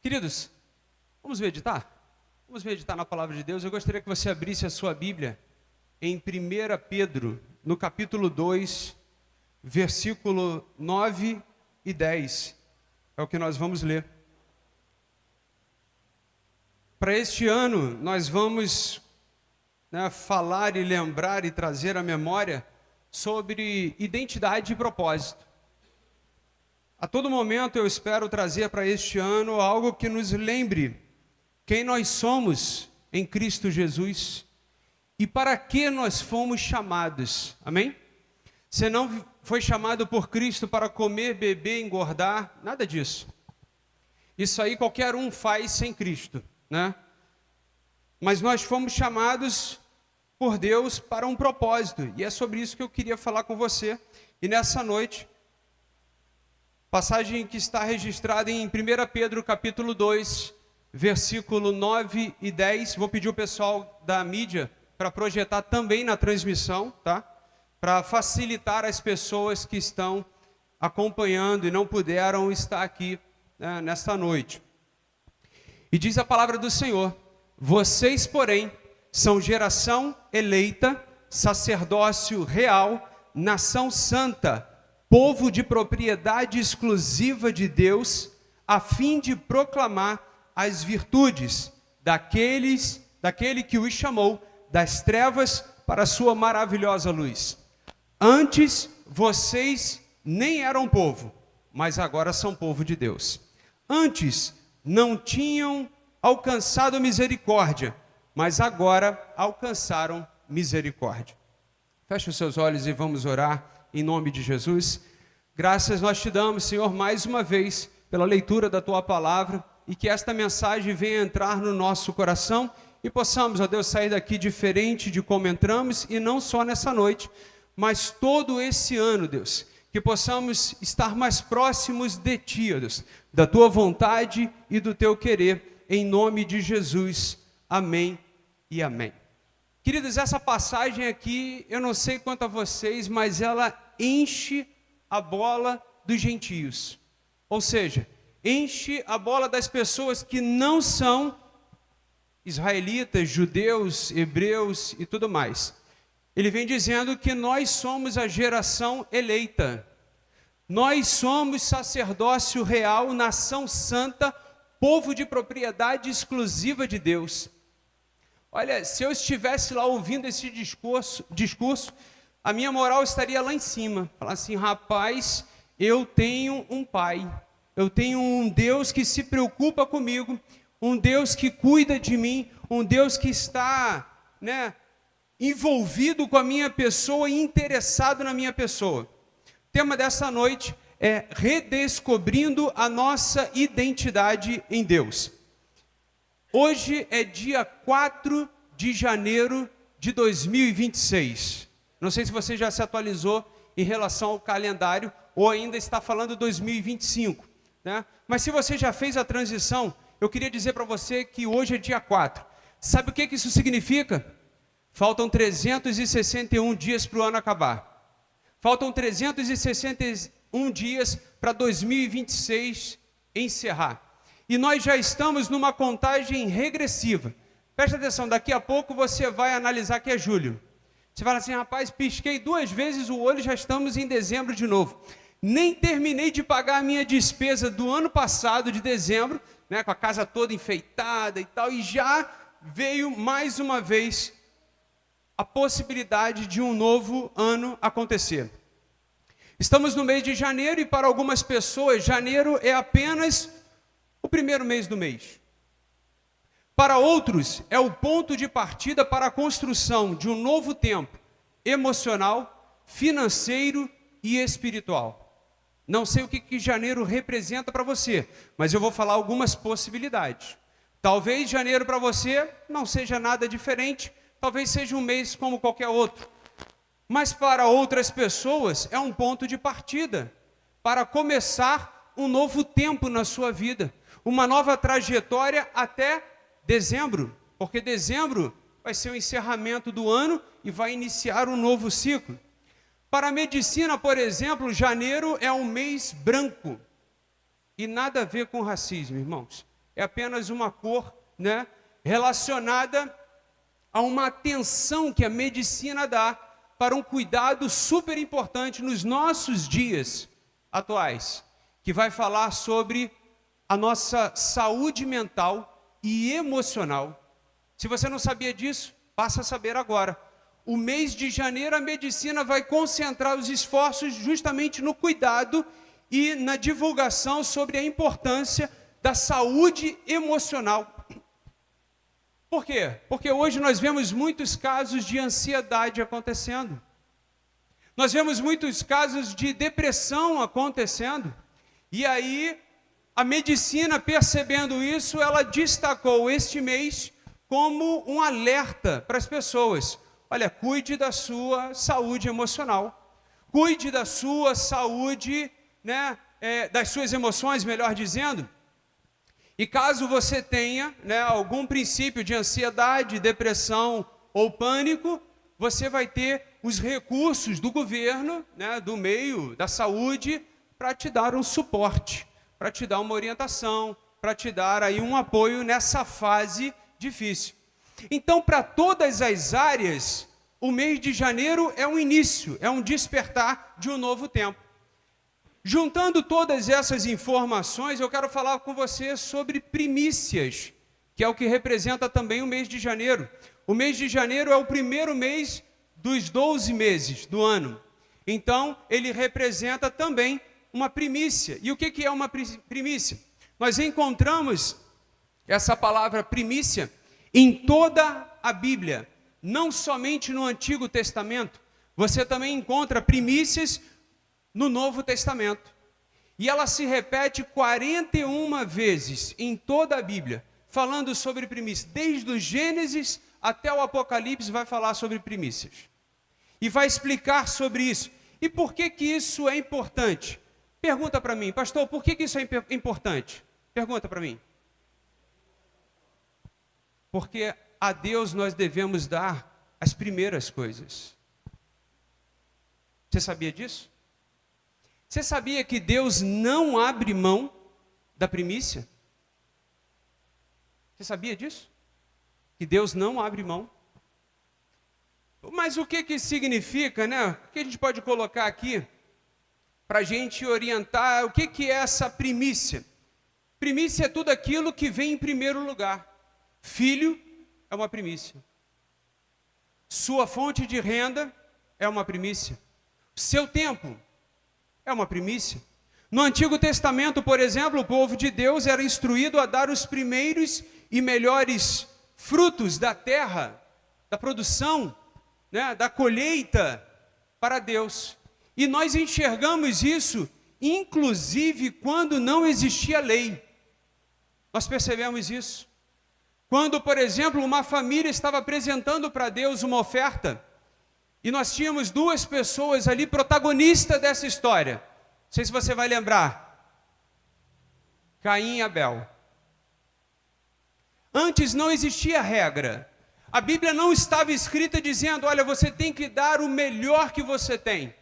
Queridos, vamos meditar? Vamos meditar na palavra de Deus. Eu gostaria que você abrisse a sua Bíblia em 1 Pedro, no capítulo 2, versículo 9 e 10. É o que nós vamos ler. Para este ano, nós vamos falar e lembrar e trazer à memória sobre identidade e propósito. A todo momento eu espero trazer para este ano algo que nos lembre quem nós somos em Cristo Jesus e para que nós fomos chamados. Amém? Você não foi chamado por Cristo para comer, beber, engordar, nada disso. Isso aí qualquer um faz sem Cristo, né? Mas nós fomos chamados por Deus para um propósito, e é sobre isso que eu queria falar com você. E nessa noite, passagem que está registrada em 1 Pedro capítulo 2, versículo 9 e 10, vou pedir o pessoal da mídia para projetar também na transmissão, tá? Para facilitar as pessoas que estão acompanhando e não puderam estar aqui, né, nesta noite. E diz a palavra do Senhor: vocês, porém, são geração eleita, sacerdócio real, nação santa, povo de propriedade exclusiva de Deus, a fim de proclamar as virtudes daquele que os chamou das trevas para a sua maravilhosa luz. Antes vocês nem eram povo, mas agora são povo de Deus. Antes não tinham alcançado misericórdia, mas agora alcançaram misericórdia. Feche os seus olhos e vamos orar em nome de Jesus. Graças nós te damos, Senhor, mais uma vez pela leitura da tua palavra, e que esta mensagem venha entrar no nosso coração e possamos, ó Deus, sair daqui diferente de como entramos, e não só nessa noite, mas todo esse ano, Deus, que possamos estar mais próximos de ti, ó Deus, da tua vontade e do teu querer, em nome de Jesus. Amém e amém. Queridos, essa passagem aqui, eu não sei quanto a vocês, mas ela enche a bola dos gentios. Ou seja, enche a bola das pessoas que não são israelitas, judeus, hebreus e tudo mais. Ele vem dizendo que nós somos a geração eleita. Nós somos sacerdócio real, nação santa, povo de propriedade exclusiva de Deus. Olha, se eu estivesse lá ouvindo esse discurso, a minha moral estaria lá em cima. Falar assim: rapaz, eu tenho um pai, eu tenho um Deus que se preocupa comigo, um Deus que cuida de mim, um Deus que está, envolvido com a minha pessoa e interessado na minha pessoa. O tema dessa noite é redescobrindo a nossa identidade em Deus. Hoje é dia 4 de janeiro de 2026. Não sei se você já se atualizou em relação ao calendário ou ainda está falando 2025, né? Mas se você já fez a transição, eu queria dizer para você que hoje é dia 4. Sabe o que isso significa? Faltam 361 dias para o ano acabar. Faltam 361 dias para 2026 encerrar. E nós já estamos numa contagem regressiva. Presta atenção, daqui a pouco você vai analisar que é julho. Você fala assim: rapaz, pisquei 2 vezes o olho e já estamos em dezembro de novo. Nem terminei de pagar a minha despesa do ano passado, de dezembro, com a casa toda enfeitada e tal, e já veio mais uma vez a possibilidade de um novo ano acontecer. Estamos no mês de janeiro e para algumas pessoas, janeiro é apenas o primeiro mês do mês. Para outros, é o ponto de partida para a construção de um novo tempo emocional, financeiro e espiritual. Não sei o que janeiro representa para você, mas eu vou falar algumas possibilidades. Talvez janeiro para você não seja nada diferente, talvez seja um mês como qualquer outro. Mas para outras pessoas é um ponto de partida para começar um novo tempo na sua vida, uma nova trajetória até dezembro, porque dezembro vai ser o encerramento do ano e vai iniciar um novo ciclo. Para a medicina, por exemplo, janeiro é um mês branco. E nada a ver com racismo, irmãos. é apenas uma cor, né, relacionada a uma atenção que a medicina dá para um cuidado super importante nos nossos dias atuais, que vai falar sobre a nossa saúde mental e emocional. Se você não sabia disso, passa a saber agora. O mês de janeiro, a medicina vai concentrar os esforços justamente no cuidado e na divulgação sobre a importância da saúde emocional. Por quê? Porque hoje nós vemos muitos casos de ansiedade acontecendo. Nós vemos muitos casos de depressão acontecendo. E aí, a medicina, percebendo isso, ela destacou este mês como um alerta para as pessoas. Olha, cuide da sua saúde emocional. Cuide da sua saúde, né, das suas emoções, melhor dizendo. E caso você tenha, né, algum princípio de ansiedade, depressão ou pânico, você vai ter os recursos do governo, né, do meio da saúde, para te dar um suporte, para te dar uma orientação, para te dar aí um apoio nessa fase difícil. Então, para todas as áreas, o mês de janeiro é um início, é um despertar de um novo tempo. Juntando todas essas informações, eu quero falar com você sobre primícias, que é o que representa também o mês de janeiro. O mês de janeiro é o primeiro mês dos 12 meses do ano. Então, ele representa também uma primícia. E o que é uma primícia? Nós encontramos essa palavra primícia em toda a Bíblia, não somente no Antigo Testamento. Você também encontra primícias no Novo Testamento. E ela se repete 41 vezes em toda a Bíblia, falando sobre primícias. Desde o Gênesis até o Apocalipse vai falar sobre primícias. E vai explicar sobre isso. E por que que isso é importante? Pergunta para mim, pastor, por que que isso é importante? Pergunta para mim. Porque a Deus nós devemos dar as primeiras coisas. Você sabia disso? Você sabia que Deus não abre mão da primícia? Você sabia disso? Que Deus não abre mão? Mas o que que significa, né? O que a gente pode colocar aqui para a gente orientar o que que é essa primícia? Primícia é tudo aquilo que vem em primeiro lugar. Filho é uma primícia. Sua fonte de renda é uma primícia. Seu tempo é uma primícia. No Antigo Testamento, por exemplo, o povo de Deus era instruído a dar os primeiros e melhores frutos da terra, da produção, né, da colheita para Deus. E nós enxergamos isso, inclusive, quando não existia lei. Nós percebemos isso. Quando, por exemplo, uma família estava apresentando para Deus uma oferta, e nós tínhamos duas pessoas ali, protagonistas dessa história. Não sei se você vai lembrar. Caim e Abel. Antes não existia regra. A Bíblia não estava escrita dizendo, olha, você tem que dar o melhor que você tem.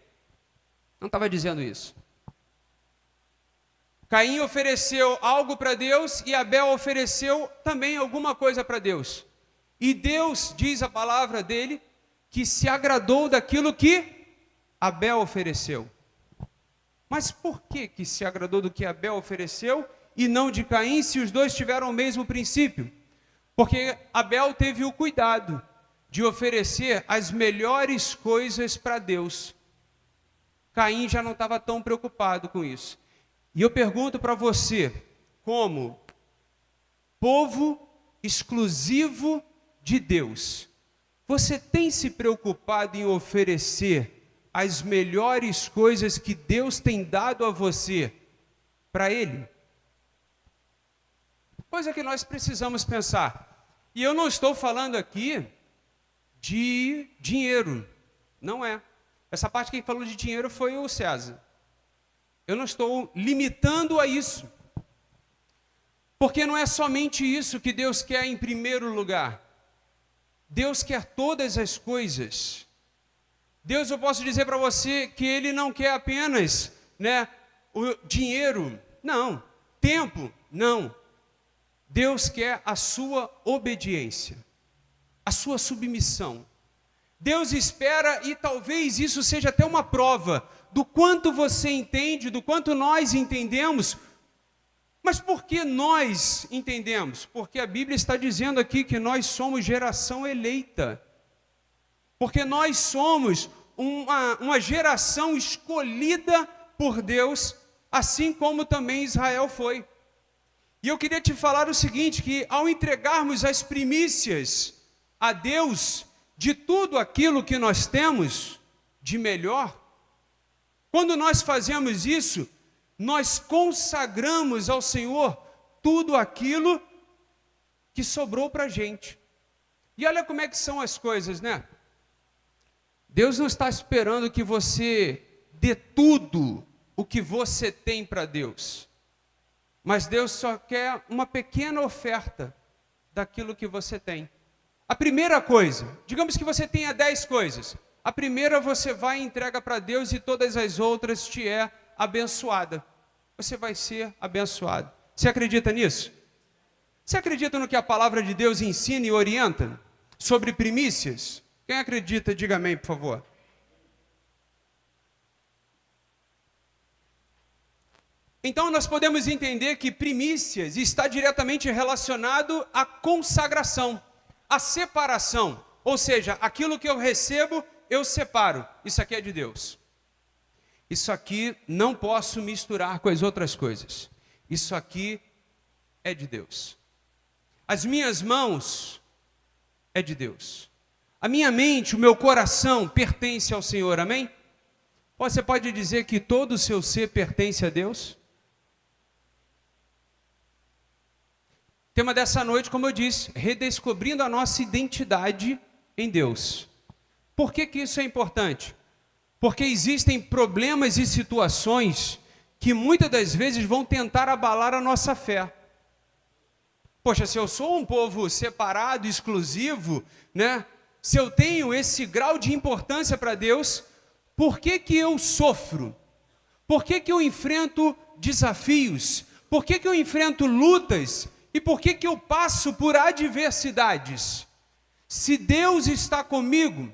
Não estava dizendo isso. Caim ofereceu algo para Deus e Abel ofereceu também alguma coisa para Deus. E Deus, diz a palavra dele, que se agradou daquilo que Abel ofereceu. Mas por que que se agradou do que Abel ofereceu e não de Caim, se os dois tiveram o mesmo princípio? Porque Abel teve o cuidado de oferecer as melhores coisas para Deus. Caim já não estava tão preocupado com isso. E eu pergunto para você, como povo exclusivo de Deus, você tem se preocupado em oferecer as melhores coisas que Deus tem dado a você para Ele? Coisa que nós precisamos pensar. E eu não estou falando aqui de dinheiro, não é. Essa parte quem falou de dinheiro foi o César. Eu não estou limitando a isso. Porque não é somente isso que Deus quer em primeiro lugar. Deus quer todas as coisas. Deus, eu posso dizer para você que Ele não quer apenas, né, o dinheiro, não. Tempo, não. Deus quer a sua obediência, a sua submissão. Deus espera, e talvez isso seja até uma prova do quanto você entende, do quanto nós entendemos. Mas por que nós entendemos? Porque a Bíblia está dizendo aqui que nós somos geração eleita. Porque nós somos uma geração escolhida por Deus, assim como também Israel foi. E eu queria te falar o seguinte, que ao entregarmos as primícias a Deus, de tudo aquilo que nós temos de melhor, quando nós fazemos isso, nós consagramos ao Senhor tudo aquilo que sobrou para a gente. E olha como é que são as coisas, né? Deus não está esperando que você dê tudo o que você tem para Deus. Mas Deus só quer uma pequena oferta daquilo que você tem. A primeira coisa, digamos que você tenha 10 coisas. A primeira você vai e entrega para Deus e todas as outras te é abençoada. Você vai ser abençoado. Você acredita nisso? Você acredita no que a palavra de Deus ensina e orienta sobre primícias? Quem acredita, diga amém, por favor. Então nós podemos entender que primícias está diretamente relacionado à consagração, à separação. Ou seja, aquilo que eu recebo, eu separo. Isso aqui é de Deus. Isso aqui não posso misturar com as outras coisas. Isso aqui é de Deus. As minhas mãos é de Deus. A minha mente, o meu coração pertence ao Senhor, amém? Você pode dizer que todo o seu ser pertence a Deus? Tema dessa noite, como eu disse, redescobrindo a nossa identidade em Deus. Por que isso é importante? Porque existem problemas e situações que muitas das vezes vão tentar abalar a nossa fé. Poxa, se eu sou um povo separado, exclusivo, né? Se eu tenho esse grau de importância para Deus, por que eu sofro? Por que eu enfrento desafios? Por que eu enfrento lutas? E por que eu passo por adversidades? Se Deus está comigo,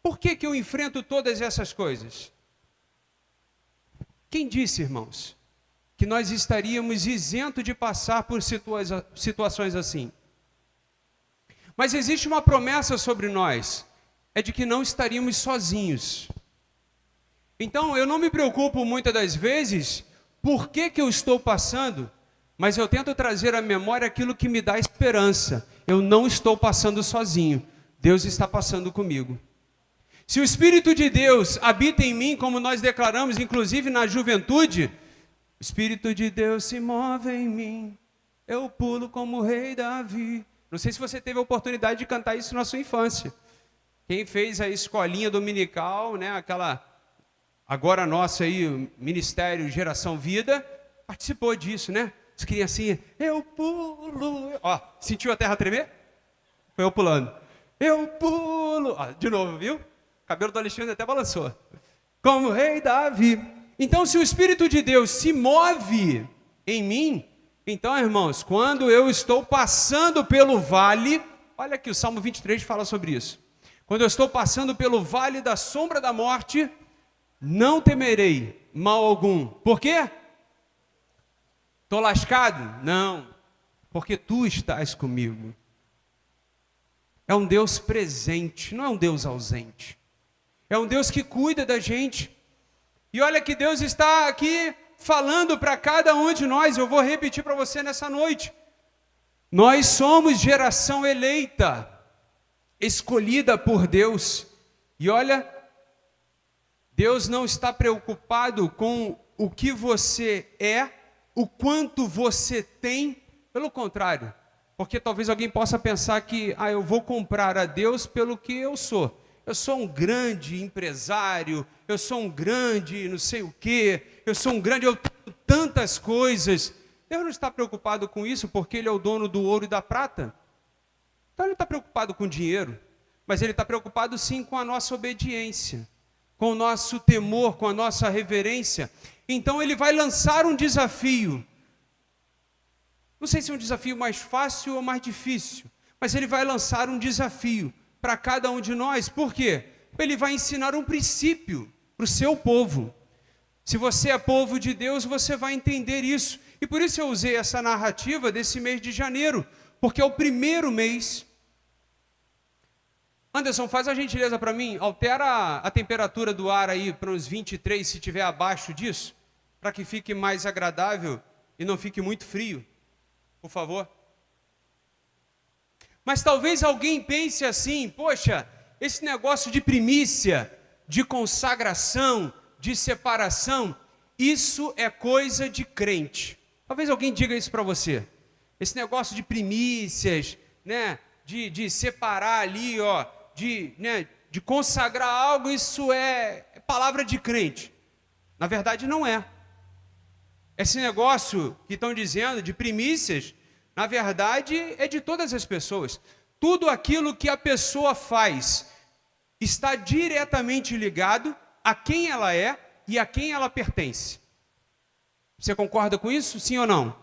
por que eu enfrento todas essas coisas? Quem disse, irmãos, que nós estaríamos isentos de passar por situações assim? Mas existe uma promessa sobre nós, é de que não estaríamos sozinhos. Então eu não me preocupo muitas das vezes por que eu estou passando, mas eu tento trazer à memória aquilo que me dá esperança. Eu não estou passando sozinho, Deus está passando comigo. Se o Espírito de Deus habita em mim, como nós declaramos, inclusive na juventude, o Espírito de Deus se move em mim, eu pulo como o rei Davi. Não sei se você teve a oportunidade de cantar isso na sua infância. Quem fez a escolinha dominical, né, aquela, agora nossa aí, Ministério Geração Vida, participou disso, né? As criancinhas, eu pulo. Ó, sentiu a terra tremer? Foi eu pulando. Eu pulo. Ó, de novo, viu? O cabelo do Alexandre até balançou. Como o rei Davi. Então, se o Espírito de Deus se move em mim, então, irmãos, quando eu estou passando pelo vale, olha que o Salmo 23 fala sobre isso. Quando eu estou passando pelo vale da sombra da morte, não temerei mal algum. Por quê? Estou lascado? Não, porque tu estás comigo. É um Deus presente, não é um Deus ausente. É um Deus que cuida da gente. E olha que Deus está aqui falando para cada um de nós. Eu vou repetir para você nessa noite. Nós somos geração eleita, escolhida por Deus. E olha, Deus não está preocupado com o que você é, o quanto você tem, pelo contrário. Porque talvez alguém possa pensar que eu vou comprar a Deus pelo que eu sou. Eu sou um grande empresário, eu sou um grande não sei o quê, eu sou um grande, eu tenho tantas coisas. Deus não está preocupado com isso porque Ele é o dono do ouro e da prata. Então Ele não está preocupado com dinheiro, mas Ele está preocupado sim com a nossa obediência, com o nosso temor, com a nossa reverência. Então Ele vai lançar um desafio. Não sei se é um desafio mais fácil ou mais difícil, mas ele vai lançar um desafio para cada um de nós. Por quê? Ele vai ensinar um princípio para o seu povo. Se você é povo de Deus, você vai entender isso. E por isso eu usei essa narrativa desse mês de janeiro, porque é o primeiro mês. Anderson, faz a gentileza para mim, altera a temperatura do ar aí para uns 23, se tiver abaixo disso, para que fique mais agradável e não fique muito frio, por favor. Mas talvez alguém pense assim, poxa, esse negócio de primícia, de consagração, de separação, isso é coisa de crente. Talvez alguém diga isso para você. Esse negócio de primícias, né, de separar ali, ó, de consagrar algo, isso é palavra de crente. Na verdade, não é. Esse negócio que estão dizendo de primícias, na verdade, é de todas as pessoas. Tudo aquilo que a pessoa faz está diretamente ligado a quem ela é e a quem ela pertence. Você concorda com isso? Sim ou não?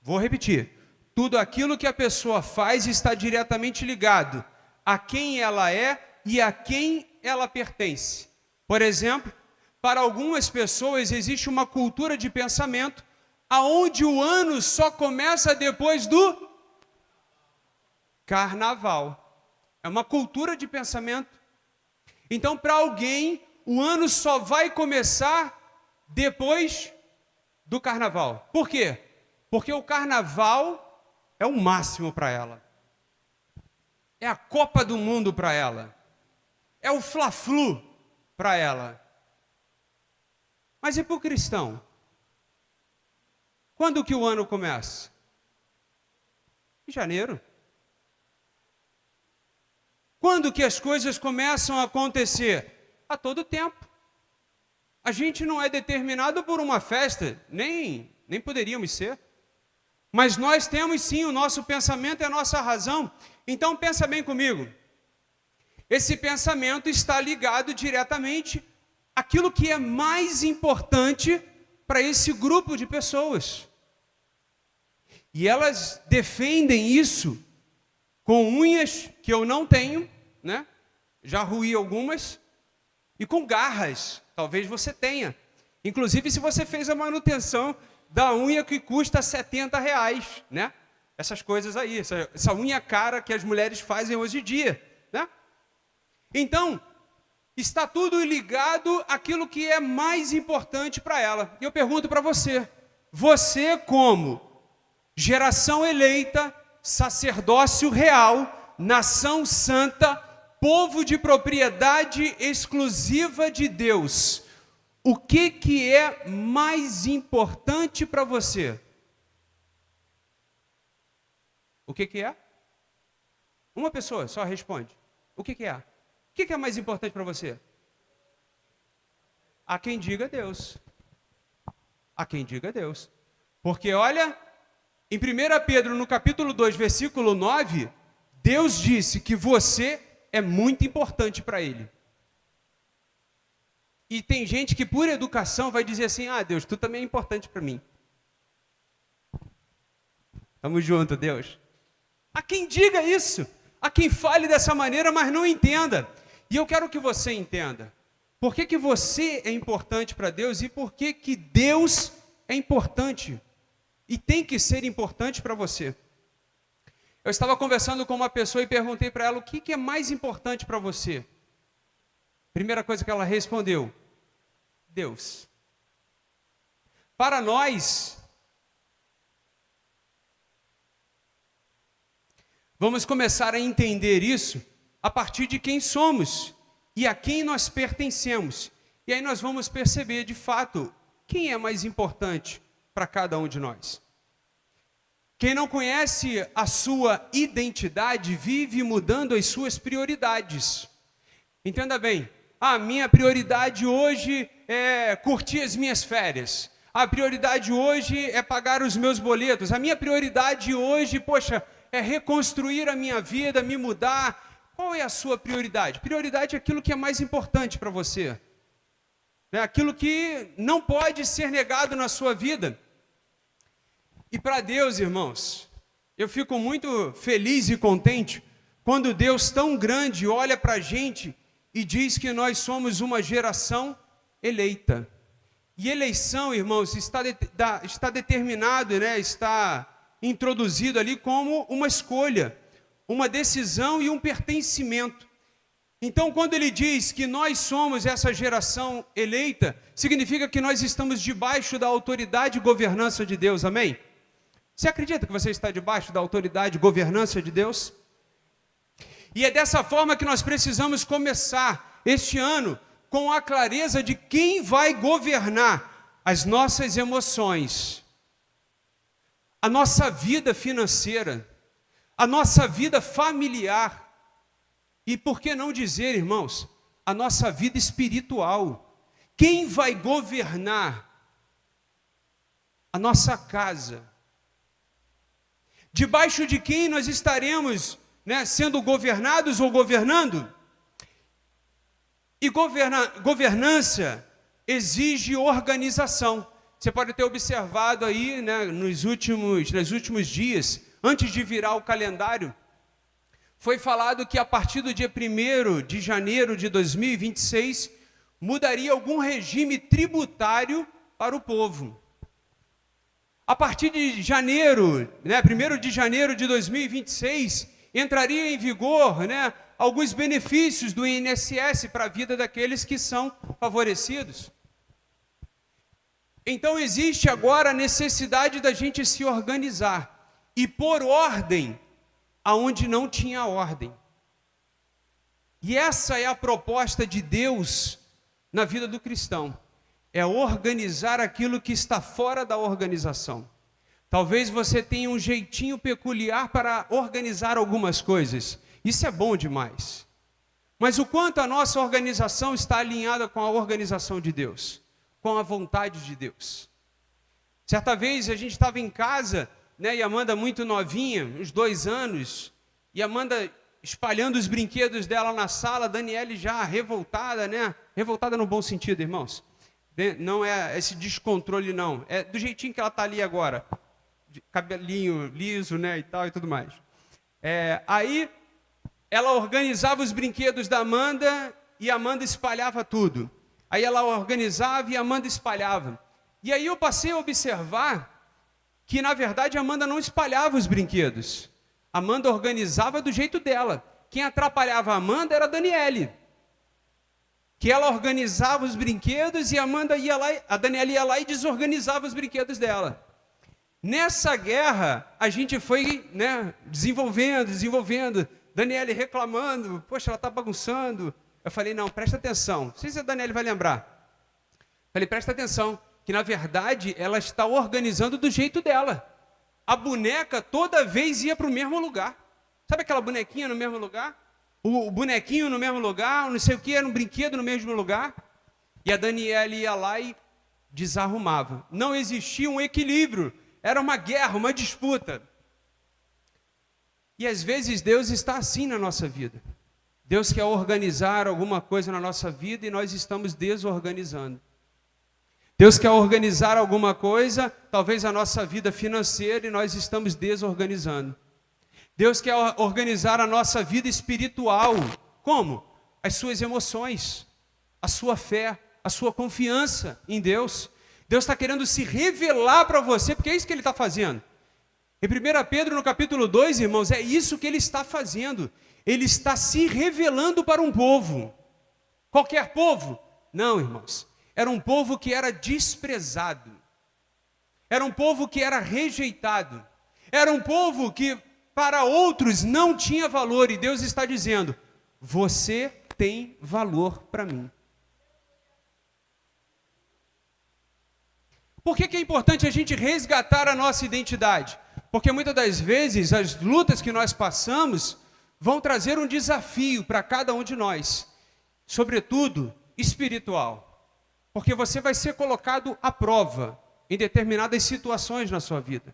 Vou repetir. Tudo aquilo que a pessoa faz está diretamente ligado a quem ela é e a quem ela pertence. Por exemplo, para algumas pessoas existe uma cultura de pensamento aonde o ano só começa depois do carnaval. É uma cultura de pensamento. Então, para alguém, o ano só vai começar depois do carnaval. Por quê? Porque o carnaval é o máximo para ela. É a Copa do Mundo para ela. É o Fla-Flu para ela. Mas e para o cristão? Quando que o ano começa? Em janeiro. Quando que as coisas começam a acontecer? A todo tempo. A gente não é determinado por uma festa, nem poderíamos ser. Mas nós temos sim o nosso pensamento e a nossa razão. Então pensa bem comigo. Esse pensamento está ligado diretamente àquilo que é mais importante para esse grupo de pessoas. E elas defendem isso com unhas que eu não tenho, né? Já roí algumas, e com garras, talvez você tenha. Inclusive se você fez a manutenção da unha que custa R$70, né? Essas coisas aí, essa unha cara que as mulheres fazem hoje em dia, né? Então, está tudo ligado àquilo que é mais importante para ela. E eu pergunto para você, você como geração eleita, sacerdócio real, nação santa, povo de propriedade exclusiva de Deus, o que é mais importante para você? O que é? Uma pessoa só responde. O que é? O que é mais importante para você? Há quem diga Deus. Há quem diga Deus. Porque olha, em 1 Pedro, no capítulo 2, versículo 9, Deus disse que você é muito importante para Ele. E tem gente que por educação vai dizer assim, ah Deus, tu também é importante para mim. Tamo junto, Deus. Há quem diga isso, há quem fale dessa maneira, mas não entenda. E eu quero que você entenda. Por que você é importante para Deus e por que Deus é importante e tem que ser importante para você. Eu estava conversando com uma pessoa e perguntei para ela o que é mais importante para você. Primeira coisa que ela respondeu, Deus. Para nós, vamos começar a entender isso a partir de quem somos e a quem nós pertencemos. E aí nós vamos perceber, de fato, quem é mais importante para cada um de nós. Quem não conhece a sua identidade vive mudando as suas prioridades. Entenda bem, a minha prioridade hoje é curtir as minhas férias. A prioridade hoje é pagar os meus boletos. A minha prioridade hoje, poxa, é reconstruir a minha vida, me mudar. Qual é a sua prioridade? Prioridade é aquilo que é mais importante para você. É aquilo que não pode ser negado na sua vida. E para Deus, irmãos, eu fico muito feliz e contente quando Deus tão grande olha para a gente e diz que nós somos uma geração eleita. E eleição, irmãos, está determinado, né? Está introduzido ali como uma escolha, uma decisão e um pertencimento. Então, quando ele diz que nós somos essa geração eleita, significa que nós estamos debaixo da autoridade e governança de Deus, amém? Você acredita que você está debaixo da autoridade e governança de Deus? E é dessa forma que nós precisamos começar este ano com a clareza de quem vai governar as nossas emoções, a nossa vida financeira, a nossa vida familiar e, por que não dizer, irmãos, a nossa vida espiritual. Quem vai governar a nossa casa? Debaixo de quem nós estaremos, né, sendo governados ou governando? E governança exige organização. Você pode ter observado aí, né, nos últimos dias, antes de virar o calendário, foi falado que a partir do dia 1º de janeiro de 2026, mudaria algum regime tributário para o povo. A partir de janeiro, né, 1º de janeiro de 2026, entraria em vigor, né, alguns benefícios do INSS para a vida daqueles que são favorecidos. Então existe agora a necessidade da gente se organizar e pôr ordem aonde não tinha ordem. E essa é a proposta de Deus na vida do cristão. É organizar aquilo que está fora da organização. Talvez você tenha um jeitinho peculiar para organizar algumas coisas. Isso é bom demais. Mas o quanto a nossa organização está alinhada com a organização de Deus, com a vontade de Deus. Certa vez a gente estava em casa, né, e a Amanda muito novinha, uns 2 anos, e a Amanda espalhando os brinquedos dela na sala, a Daniele já revoltada, né? Revoltada no bom sentido, irmãos. Não é esse descontrole, não. É do jeitinho que ela está ali agora. De cabelinho liso, né, e tal, e tudo mais. Aí, ela organizava os brinquedos da Amanda, e a Amanda espalhava tudo. Aí ela organizava e a Amanda espalhava. E aí eu passei a observar que, na verdade, a Amanda não espalhava os brinquedos. A Amanda organizava do jeito dela. Quem atrapalhava a Amanda era a Daniele. Que ela organizava os brinquedos e a Daniele ia lá e desorganizava os brinquedos dela. Nessa guerra, a gente foi, né, desenvolvendo. Daniele reclamando, poxa, ela está bagunçando. Eu falei, não, presta atenção. Não sei se a Daniele vai lembrar. Falei, presta atenção, que na verdade ela está organizando do jeito dela. A boneca toda vez ia para o mesmo lugar. Sabe aquela bonequinha no mesmo lugar? O bonequinho no mesmo lugar, não sei o que, era um brinquedo no mesmo lugar. E a Daniele ia lá e desarrumava. Não existia um equilíbrio. Era uma guerra, uma disputa. E às vezes Deus está assim na nossa vida. Deus quer organizar alguma coisa na nossa vida e nós estamos desorganizando. Deus quer organizar alguma coisa, talvez a nossa vida financeira, e nós estamos desorganizando. Deus quer organizar a nossa vida espiritual. Como? As suas emoções, a sua fé, a sua confiança em Deus. Deus está querendo se revelar para você, porque é isso que Ele está fazendo. Em 1 Pedro, no capítulo 2, irmãos, é isso que Ele está fazendo. Ele está se revelando para um povo. Qualquer povo? Não, irmãos. Era um povo que era desprezado. Era um povo que era rejeitado. Era um povo que para outros não tinha valor. E Deus está dizendo, você tem valor para mim. Por que é importante a gente resgatar a nossa identidade? Porque muitas das vezes as lutas que nós passamos vão trazer um desafio para cada um de nós. Sobretudo espiritual. Porque você vai ser colocado à prova em determinadas situações na sua vida.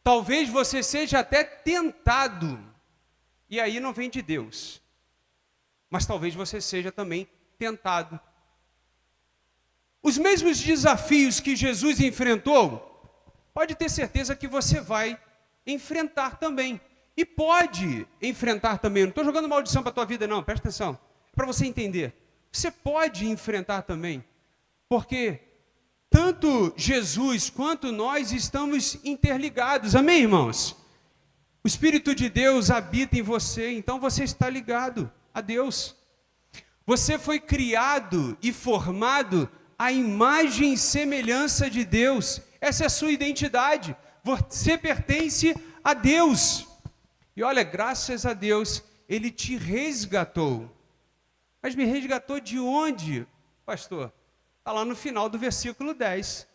Talvez você seja até tentado, e aí não vem de Deus. Mas talvez você seja também tentado. Os mesmos desafios que Jesus enfrentou, pode ter certeza que você vai enfrentar também. E pode enfrentar também. Não estou jogando maldição para a tua vida, não. Presta atenção. É para você entender. Você pode enfrentar também. Porque tanto Jesus quanto nós estamos interligados. Amém, irmãos? O Espírito de Deus habita em você. Então você está ligado a Deus. Você foi criado e formado à imagem e semelhança de Deus. Essa é a sua identidade. Você pertence a Deus. E olha, graças a Deus, Ele te resgatou. Mas me resgatou de onde, pastor? Está lá no final do versículo 10.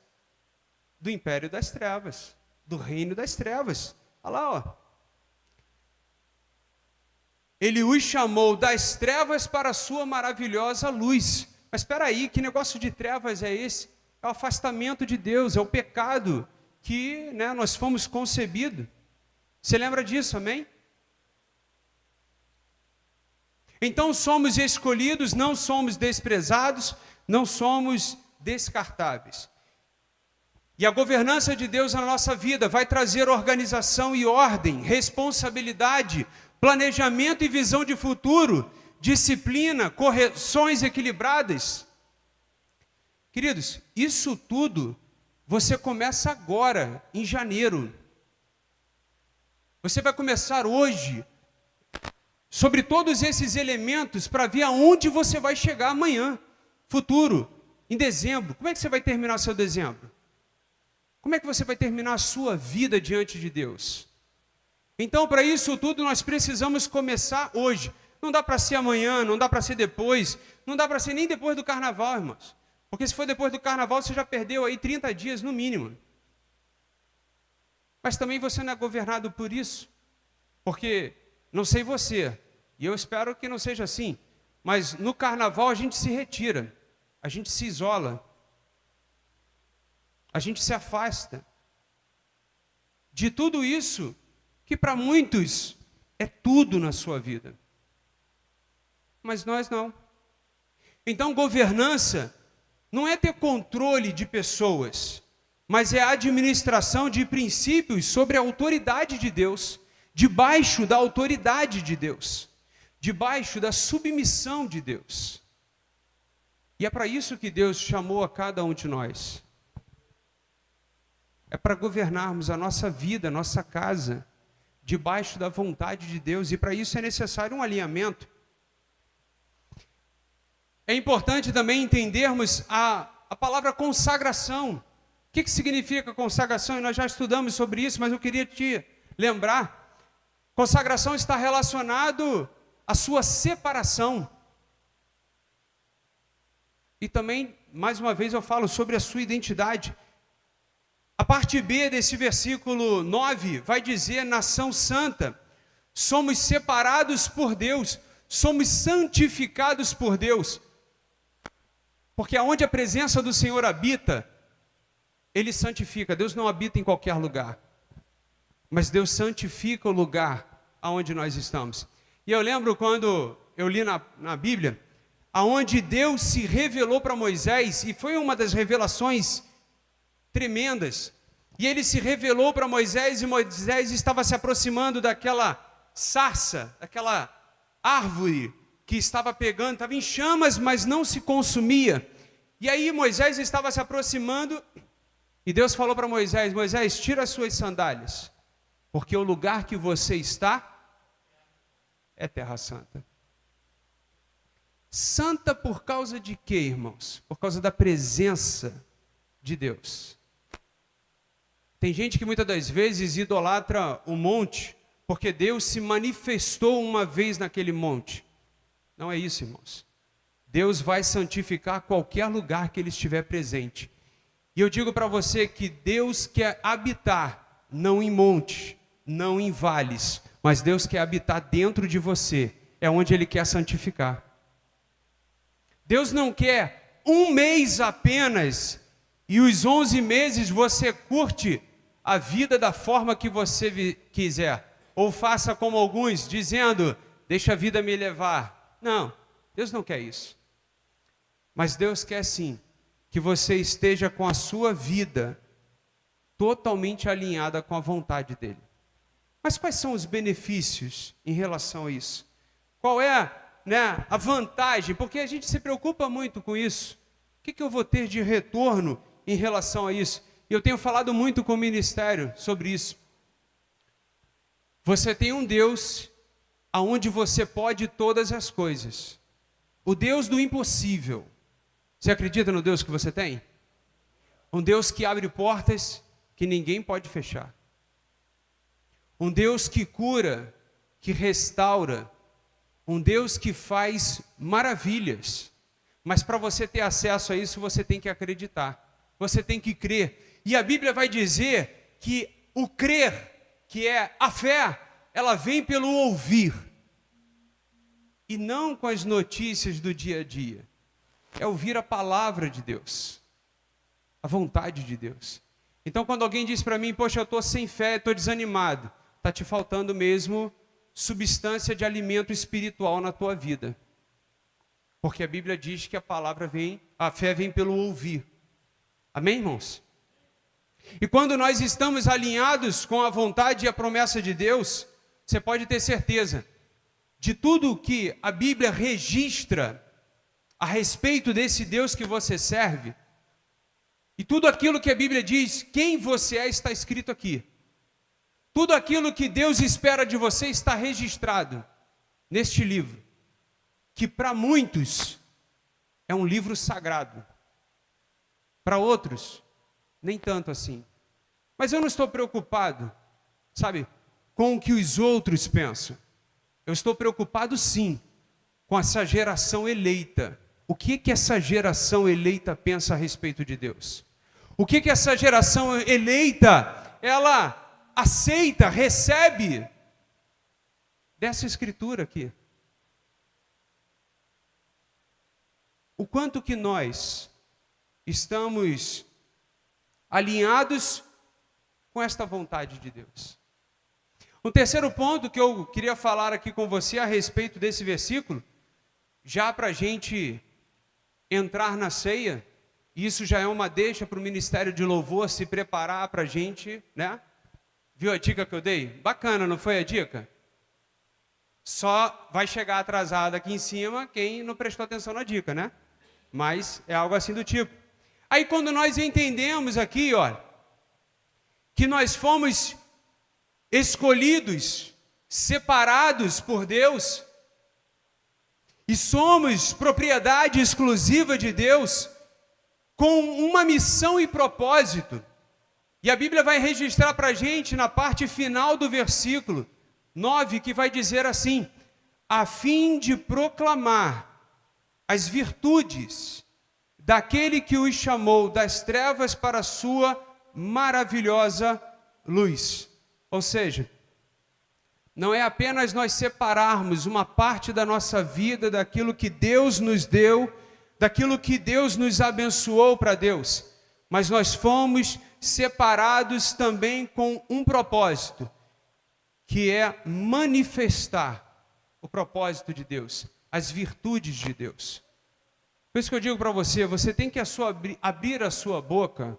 Do império das trevas. Do reino das trevas. Olha lá, ó. Ele os chamou das trevas para a sua maravilhosa luz. Mas espera aí, que negócio de trevas é esse? É o afastamento de Deus, é o pecado que nós fomos concebidos. Você lembra disso, amém? Então somos escolhidos, não somos desprezados, não somos descartáveis. E a governança de Deus na nossa vida vai trazer organização e ordem, responsabilidade, planejamento e visão de futuro, disciplina, correções equilibradas. Queridos, isso tudo você começa agora, em janeiro. Você vai começar hoje, sobre todos esses elementos, para ver aonde você vai chegar amanhã, futuro, em dezembro. Como é que você vai terminar seu dezembro? Como é que você vai terminar a sua vida diante de Deus? Então, para isso tudo, nós precisamos começar hoje. Não dá para ser amanhã, não dá para ser depois, não dá para ser nem depois do carnaval, irmãos. Porque se for depois do carnaval, você já perdeu aí 30 dias no mínimo. Mas também você não é governado por isso. Porque, não sei você, e eu espero que não seja assim, mas no carnaval a gente se retira, a gente se isola, a gente se afasta de tudo isso que para muitos é tudo na sua vida. Mas nós não. Então, governança não é ter controle de pessoas, mas é a administração de princípios sobre a autoridade de Deus, debaixo da autoridade de Deus, debaixo da submissão de Deus. E é para isso que Deus chamou a cada um de nós. É para governarmos a nossa vida, a nossa casa, debaixo da vontade de Deus, e para isso é necessário um alinhamento. É importante também entendermos a palavra consagração. O que significa consagração? E nós já estudamos sobre isso, mas eu queria te lembrar. Consagração está relacionado à sua separação. E também, mais uma vez, eu falo sobre a sua identidade. A parte B desse versículo 9 vai dizer: nação santa, somos separados por Deus, somos santificados por Deus. Porque aonde a presença do Senhor habita, Ele santifica. Deus não habita em qualquer lugar, mas Deus santifica o lugar aonde nós estamos. E eu lembro quando eu li na Bíblia, aonde Deus se revelou para Moisés, e foi uma das revelações tremendas. E Ele se revelou para Moisés, e Moisés estava se aproximando daquela sarça, daquela árvore que estava pegando, estava em chamas, mas não se consumia. E aí Moisés estava se aproximando, e Deus falou para Moisés: Moisés, tira as suas sandálias, porque o lugar que você está é terra santa. Santa por causa de quê, irmãos? Por causa da presença de Deus. Tem gente que muitas das vezes idolatra o monte, porque Deus se manifestou uma vez naquele monte. Não é isso, irmãos. Deus vai santificar qualquer lugar que Ele estiver presente. E eu digo para você que Deus quer habitar, não em monte, não em vales, mas Deus quer habitar dentro de você, é onde Ele quer santificar. Deus não quer um mês apenas, e os 11 meses você curte a vida da forma que você quiser, ou faça como alguns, dizendo: deixa a vida me levar. Não, Deus não quer isso. Mas Deus quer sim que você esteja com a sua vida totalmente alinhada com a vontade dele. Mas quais são os benefícios em relação a isso? Qual é, a vantagem? Porque a gente se preocupa muito com isso. O que eu vou ter de retorno em relação a isso? E eu tenho falado muito com o ministério sobre isso. Você tem um Deus aonde você pode todas as coisas. O Deus do impossível. Você acredita no Deus que você tem? Um Deus que abre portas que ninguém pode fechar. Um Deus que cura, que restaura. Um Deus que faz maravilhas. Mas para você ter acesso a isso, você tem que acreditar. Você tem que crer. E a Bíblia vai dizer que o crer, que é a fé, ela vem pelo ouvir. E não com as notícias do dia a dia. É ouvir a palavra de Deus. A vontade de Deus. Então quando alguém diz para mim, poxa, eu estou sem fé, estou desanimado. Está te faltando mesmo substância de alimento espiritual na tua vida. Porque a Bíblia diz que a fé vem pelo ouvir. Amém, irmãos? E quando nós estamos alinhados com a vontade e a promessa de Deus, você pode ter certeza de tudo que a Bíblia registra a respeito desse Deus que você serve, e tudo aquilo que a Bíblia diz, quem você é, está escrito aqui. Tudo aquilo que Deus espera de você está registrado neste livro, que para muitos é um livro sagrado, para outros, nem tanto assim. Mas eu não estou preocupado, com o que os outros pensam. Eu estou preocupado sim, com essa geração eleita. O que essa geração eleita pensa a respeito de Deus? O que essa geração eleita, ela aceita, recebe dessa escritura aqui? O quanto que nós estamos alinhados com esta vontade de Deus? Um terceiro ponto que eu queria falar aqui com você a respeito desse versículo, já para a gente entrar na ceia, e isso já é uma deixa para o Ministério de Louvor se preparar para a gente, Viu a dica que eu dei? Bacana, não foi a dica? Só vai chegar atrasado aqui em cima quem não prestou atenção na dica, Mas é algo assim do tipo. Aí quando nós entendemos aqui, que nós fomos escolhidos, separados por Deus, e somos propriedade exclusiva de Deus, com uma missão e propósito. E a Bíblia vai registrar para a gente, na parte final do versículo 9, que vai dizer assim: a fim de proclamar as virtudes daquele que os chamou das trevas para a sua maravilhosa luz. Ou seja, não é apenas nós separarmos uma parte da nossa vida daquilo que Deus nos deu, daquilo que Deus nos abençoou para Deus, mas nós fomos separados também com um propósito, que é manifestar o propósito de Deus, as virtudes de Deus. Por isso que eu digo para você, você tem que abrir a sua boca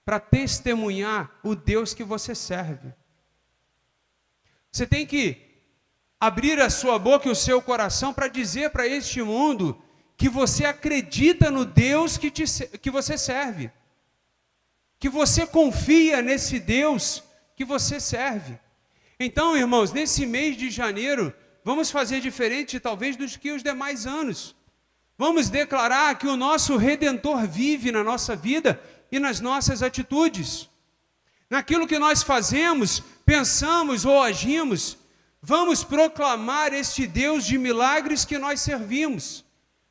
para testemunhar o Deus que você serve. Você tem que abrir a sua boca e o seu coração para dizer para este mundo que você acredita no Deus que você serve. Que você confia nesse Deus que você serve. Então, irmãos, nesse mês de janeiro, vamos fazer diferente talvez dos que os demais anos. Vamos declarar que o nosso Redentor vive na nossa vida e nas nossas atitudes. Naquilo que nós fazemos, pensamos ou agimos, vamos proclamar este Deus de milagres que nós servimos,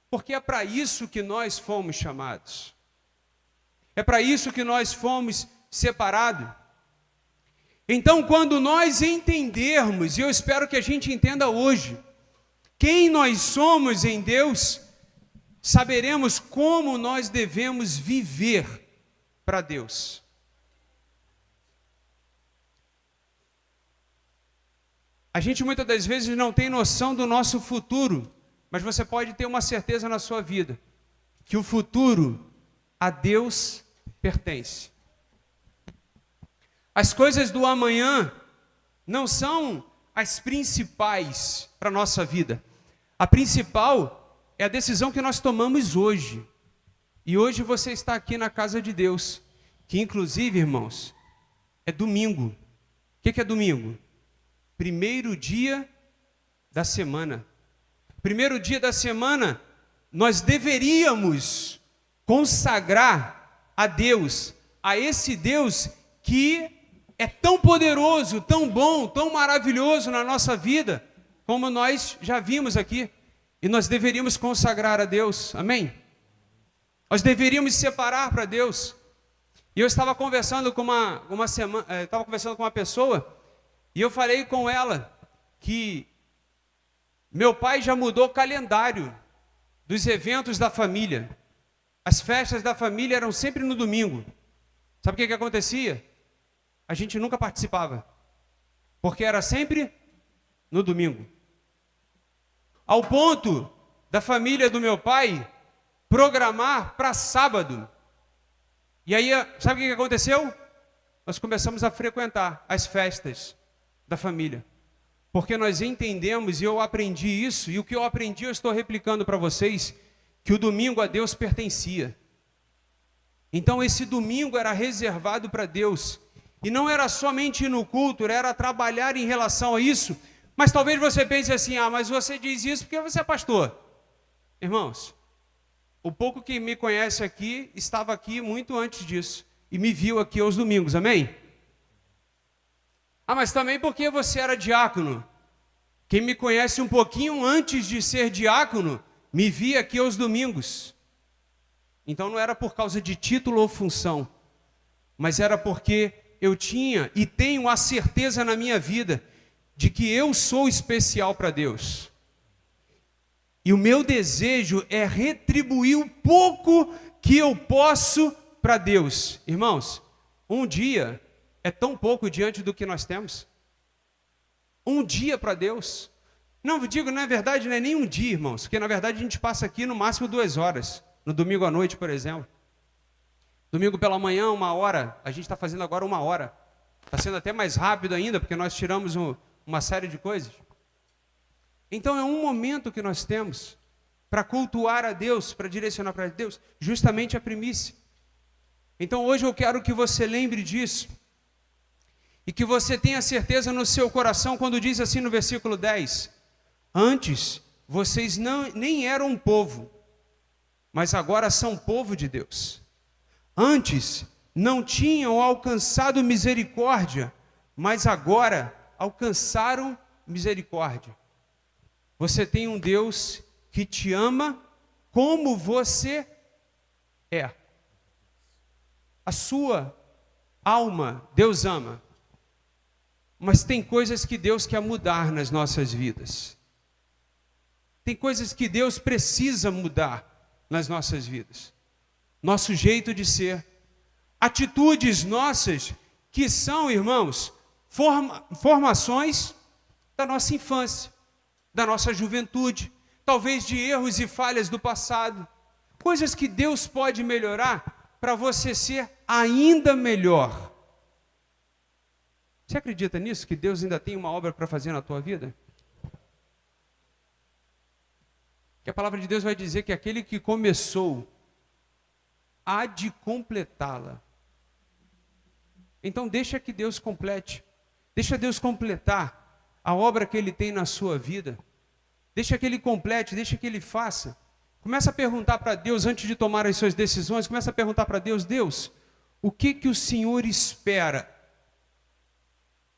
porque é para isso que nós fomos chamados. É para isso que nós fomos separados. Então, quando nós entendermos, e eu espero que a gente entenda hoje, quem nós somos em Deus, saberemos como nós devemos viver para Deus. A gente muitas das vezes não tem noção do nosso futuro, mas você pode ter uma certeza na sua vida, que o futuro a Deus pertence. As coisas do amanhã não são as principais para a nossa vida. A principal é a decisão que nós tomamos hoje. E hoje você está aqui na casa de Deus, que inclusive, irmãos, é domingo. O que é domingo? Primeiro dia da semana. Primeiro dia da semana, nós deveríamos consagrar a Deus, a esse Deus que é tão poderoso, tão bom, tão maravilhoso na nossa vida, como nós já vimos aqui. E nós deveríamos consagrar a Deus, amém? Nós deveríamos separar para Deus. E eu estava conversando com uma pessoa, e eu falei com ela que meu pai já mudou o calendário dos eventos da família. As festas da família eram sempre no domingo. Sabe o que acontecia? A gente nunca participava, porque era sempre no domingo. Ao ponto da família do meu pai programar para sábado. E aí, sabe o que aconteceu? Nós começamos a frequentar as festas da família. Porque nós entendemos, e eu aprendi isso, e o que eu aprendi eu estou replicando para vocês, que o domingo a Deus pertencia. Então esse domingo era reservado para Deus. E não era somente ir no culto, era trabalhar em relação a isso. Mas talvez você pense assim, mas você diz isso porque você é pastor. Irmãos, o pouco que me conhece aqui, estava aqui muito antes disso. E me viu aqui aos domingos, amém? Mas também porque você era diácono. Quem me conhece um pouquinho antes de ser diácono, me via aqui aos domingos. Então não era por causa de título ou função, mas era porque eu tinha e tenho a certeza na minha vida de que eu sou especial para Deus. E o meu desejo é retribuir o pouco que eu posso para Deus. Irmãos, um dia é tão pouco diante do que nós temos. Um dia para Deus. Não, digo, na verdade, não é nem um dia, irmãos, porque na verdade a gente passa aqui no máximo 2 horas. No domingo à noite, por exemplo. Domingo pela manhã, 1 hora. A gente está fazendo agora 1 hora. Está sendo até mais rápido ainda, porque nós tiramos uma série de coisas. Então é um momento que nós temos para cultuar a Deus, para direcionar para Deus, justamente a primícia. Então hoje eu quero que você lembre disso. E que você tenha certeza no seu coração quando diz assim no versículo 10. Antes, vocês nem eram um povo, mas agora são povo de Deus. Antes, não tinham alcançado misericórdia, mas agora alcançaram misericórdia. Você tem um Deus que te ama como você é. A sua alma, Deus ama. Mas tem coisas que Deus quer mudar nas nossas vidas. Tem coisas que Deus precisa mudar nas nossas vidas. Nosso jeito de ser. Atitudes nossas que são, irmãos, formações da nossa infância, da nossa juventude, talvez de erros e falhas do passado. Coisas que Deus pode melhorar para você ser ainda melhor. Você acredita nisso? Que Deus ainda tem uma obra para fazer na tua vida? Que a palavra de Deus vai dizer que aquele que começou há de completá-la. Então deixa que Deus complete. Deixa Deus completar a obra que Ele tem na sua vida. Deixa que Ele complete, deixa que Ele faça. Começa a perguntar para Deus, antes de tomar as suas decisões, começa a perguntar para Deus, Deus, o que o Senhor espera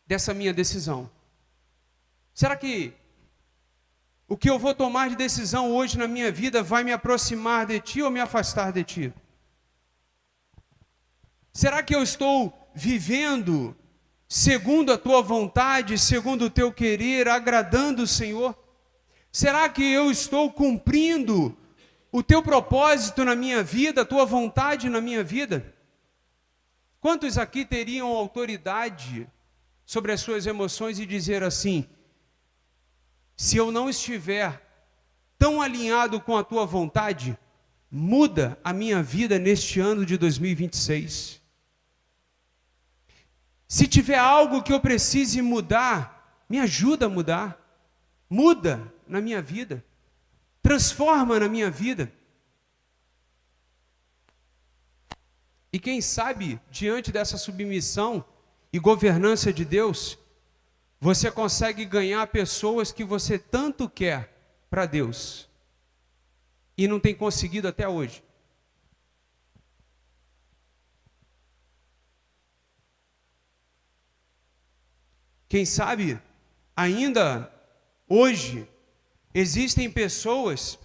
dessa minha decisão? Será que o que eu vou tomar de decisão hoje na minha vida vai me aproximar de Ti ou me afastar de Ti? Será que eu estou vivendo segundo a Tua vontade, segundo o Teu querer, agradando o Senhor? Será que eu estou cumprindo o Teu propósito na minha vida, a Tua vontade na minha vida? Quantos aqui teriam autoridade sobre as suas emoções e dizer assim, se eu não estiver tão alinhado com a Tua vontade, muda a minha vida neste ano de 2026. Se tiver algo que eu precise mudar, me ajuda a mudar. Muda na minha vida. Transforma na minha vida. E quem sabe, diante dessa submissão e governança de Deus, você consegue ganhar pessoas que você tanto quer para Deus e não tem conseguido até hoje. Quem sabe, ainda hoje, existem pessoas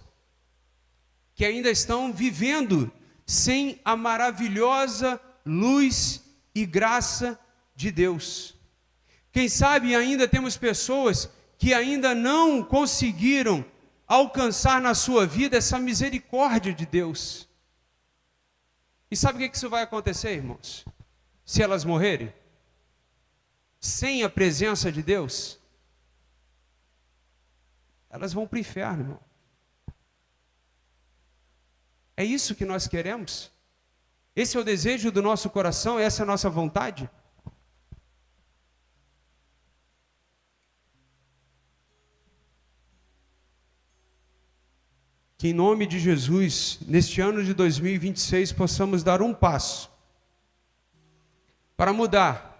que ainda estão vivendo sem a maravilhosa luz e graça de Deus. Quem sabe ainda temos pessoas que ainda não conseguiram alcançar na sua vida essa misericórdia de Deus. E sabe o que isso vai acontecer, irmãos? Se elas morrerem? Sem a presença de Deus? Elas vão para o inferno, irmão. É isso que nós queremos? Esse é o desejo do nosso coração? Essa é a nossa vontade? Que em nome de Jesus, neste ano de 2026, possamos dar um passo para mudar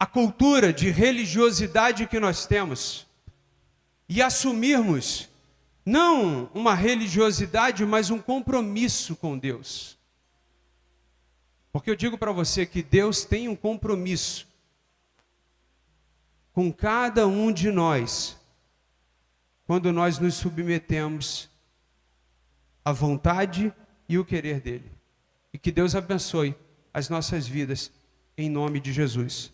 a cultura de religiosidade que nós temos e assumirmos não uma religiosidade, mas um compromisso com Deus. Porque eu digo para você que Deus tem um compromisso com cada um de nós quando nós nos submetemos à vontade e o querer dele. E que Deus abençoe as nossas vidas em nome de Jesus.